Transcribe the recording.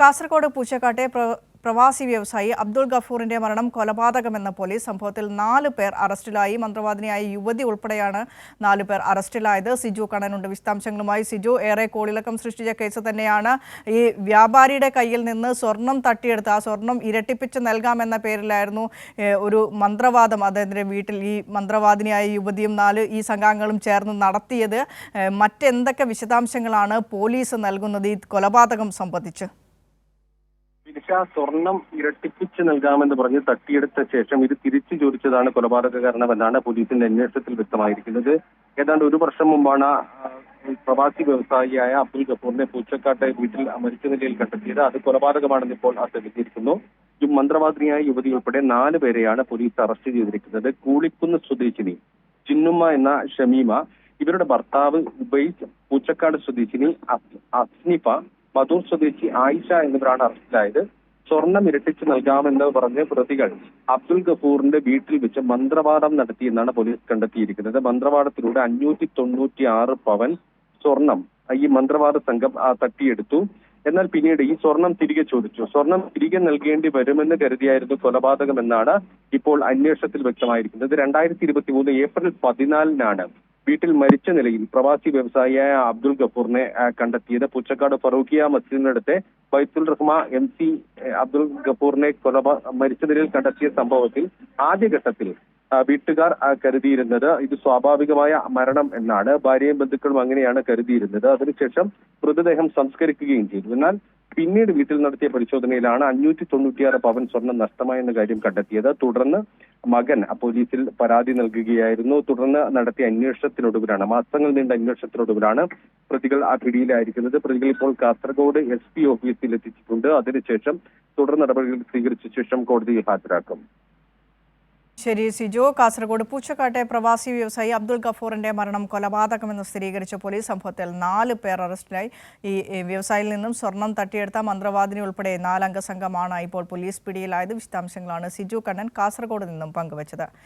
കാസർഗോഡ് പൂച്ചക്കാട്ടെ പ്രവാസി വ്യവസായി അബ്ദുൾ ഗഫൂറിന്റെ മരണം കൊലപാതകമെന്ന പോലീസ്. സംഭവത്തിൽ 4 പേർ അറസ്റ്റിലായി. മന്ത്രവാദിനിയായ യുവതി ഉൾപ്പെടെയാണ് 4 പേർ അറസ്റ്റിലായത്. സിജു കണ്ണനുണ്ട് വിശദാംശങ്ങളുമായി. സിജു, ഏറെ കോളിളക്കം സൃഷ്ടിച്ച കേസ് തന്നെയാണ്. ഈ വ്യാപാരിയുടെ കയ്യിൽ നിന്ന് സ്വർണം തട്ടിയെടുത്ത് ആ സ്വർണം ഇരട്ടിപ്പിച്ച് നൽകാമെന്ന പേരിലായിരുന്നു ഒരു മന്ത്രവാദം അദ്ദേഹത്തിന്റെ വീട്ടിൽ ഈ മന്ത്രവാദിനിയായ യുവതിയും 4 ഈ സംഘാംഗങ്ങളും ചേർന്ന് നടത്തിയത്. മറ്റെന്തൊക്കെ വിശദാംശങ്ങളാണ് പോലീസ് നൽകുന്നത് ഈ കൊലപാതകം സംബന്ധിച്ച്? സ്വർണം ഇരട്ടിപ്പിച്ച് നൽകാമെന്ന് പറഞ്ഞ് തട്ടിയെടുത്ത ശേഷം ഇത് തിരിച്ചു ചോദിച്ചതാണ് കൊലപാതക കാരണമെന്നാണ് പോലീസിന്റെ അന്വേഷണത്തിൽ വ്യക്തമായിരിക്കുന്നത്. ഏതാണ്ട് 1 വർഷം മുമ്പാണ് പ്രവാസി വ്യവസായിയായ അബ്ദുൾ ഗഫൂറിനെ പൂച്ചക്കാട്ടെ വീട്ടിൽ മരിച്ച നിലയിൽ കണ്ടെത്തിയത്. അത് കൊലപാതകമാണെന്ന് ഇപ്പോൾ തെളിഞ്ഞിരിക്കുന്നു. ഈ മന്ത്രവാദിനിയായ യുവതി ഉൾപ്പെടെ 4 പേരെയാണ് പോലീസ് അറസ്റ്റ് ചെയ്തിരിക്കുന്നത്. കൂളിക്കുന്ന് സ്വദേശിനി ചിന്നുമ്മ എന്ന ഷമീമ, ഇവരുടെ ഭർത്താവ് ഉബൈസ്, പൂച്ചക്കാട് സ്വദേശിനി അസ്നിഫ, മധൂർ സ്വദേശി ആയിഷ എന്നിവരാണ് അറസ്റ്റിലായത്. സ്വർണം ഇരട്ടിച്ച് നൽകാമെന്ന് പറഞ്ഞ് പ്രതികൾ അബ്ദുൾ ഗഫൂറിന്റെ വീട്ടിൽ വെച്ച് മന്ത്രവാദം നടത്തിയെന്നാണ് പോലീസ് കണ്ടെത്തിയിരിക്കുന്നത്. മന്ത്രവാദത്തിലൂടെ 596 പവൻ സ്വർണം ഈ മന്ത്രവാദ സംഘം തട്ടിയെടുത്തു. എന്നാൽ പിന്നീട് ഈ സ്വർണം തിരികെ ചോദിച്ചു. സ്വർണം തിരികെ നൽകേണ്ടി വരുമെന്ന് കരുതിയായിരുന്നു കൊലപാതകം എന്നാണ് ഇപ്പോൾ അന്വേഷണത്തിൽ വ്യക്തമായിരിക്കുന്നത്. 2023 ഏപ്രിൽ 14-നാണ് വീട്ടിൽ മരിച്ച നിലയിൽ പ്രവാസി വ്യവസായിയായ അബ്ദുൾ ഗഫൂറിനെ കണ്ടെത്തിയത്. പൂച്ചക്കാട് ഫറൂഖിയ മസ്ജിദിനടുത്തെ ബൈത്തുൽ റഹ്മ MC അബ്ദുൾ ഗഫൂറിനെ മരിച്ച നിലയിൽ കണ്ടെത്തിയ സംഭവത്തിൽ ആദ്യഘട്ടത്തിൽ വീട്ടുകാർ കരുതിയിരുന്നത് ഇത് സ്വാഭാവികമായ മരണം എന്നാണ്. ഭാര്യയും ബന്ധുക്കളും അങ്ങനെയാണ് കരുതിയിരുന്നത്. അതിനുശേഷം മൃതദേഹം സംസ്കരിക്കുകയും ചെയ്തു. എന്നാൽ പിന്നീട് വീട്ടിൽ നടത്തിയ പരിശോധനയിലാണ് 596 പവൻ സ്വർണം നഷ്ടമായെന്ന കാര്യം കണ്ടെത്തിയത്. തുടർന്ന് മകൻ പോലീസിൽ പരാതി നൽകുകയായിരുന്നു. തുടർന്ന് നടത്തിയ അന്വേഷണത്തിനൊടുവിലാണ്, മാസങ്ങൾ നീണ്ട അന്വേഷണത്തിനൊടുവിലാണ് പ്രതികൾ പിടിയിലായിരിക്കുന്നത്. പ്രതികൾ ഇപ്പോൾ കാസർഗോഡ് SP ഓഫീസിൽ എത്തിച്ചിട്ടുണ്ട്. അതിനുശേഷം തുടർ നടപടികൾ സ്വീകരിച്ച ശേഷം കോടതിയിൽ ഹാജരാക്കും. ശരി സിജോ. കാസർഗോഡ് പൂച്ചക്കാട്ടെ പ്രവാസി വ്യവസായി അബ്ദുൾ ഗഫൂറിന്റെ മരണം കൊലപാതകമെന്ന് സ്ഥിരീകരിച്ച പോലീസ്. സംഭവത്തിൽ 4 പേർ അറസ്റ്റിലായി. ഈ വ്യവസായിയിൽ നിന്നും സ്വർണം തട്ടിയെടുത്ത മന്ത്രവാദിനി ഉൾപ്പെടെ 4 അംഗ സംഘമാണ് ഇപ്പോൾ പോലീസ് പിടിയിലായത്. വിശദാംശങ്ങളാണ് സിജു കണ്ണൻ കാസർഗോഡ് നിന്നും പങ്കുവച്ചത്.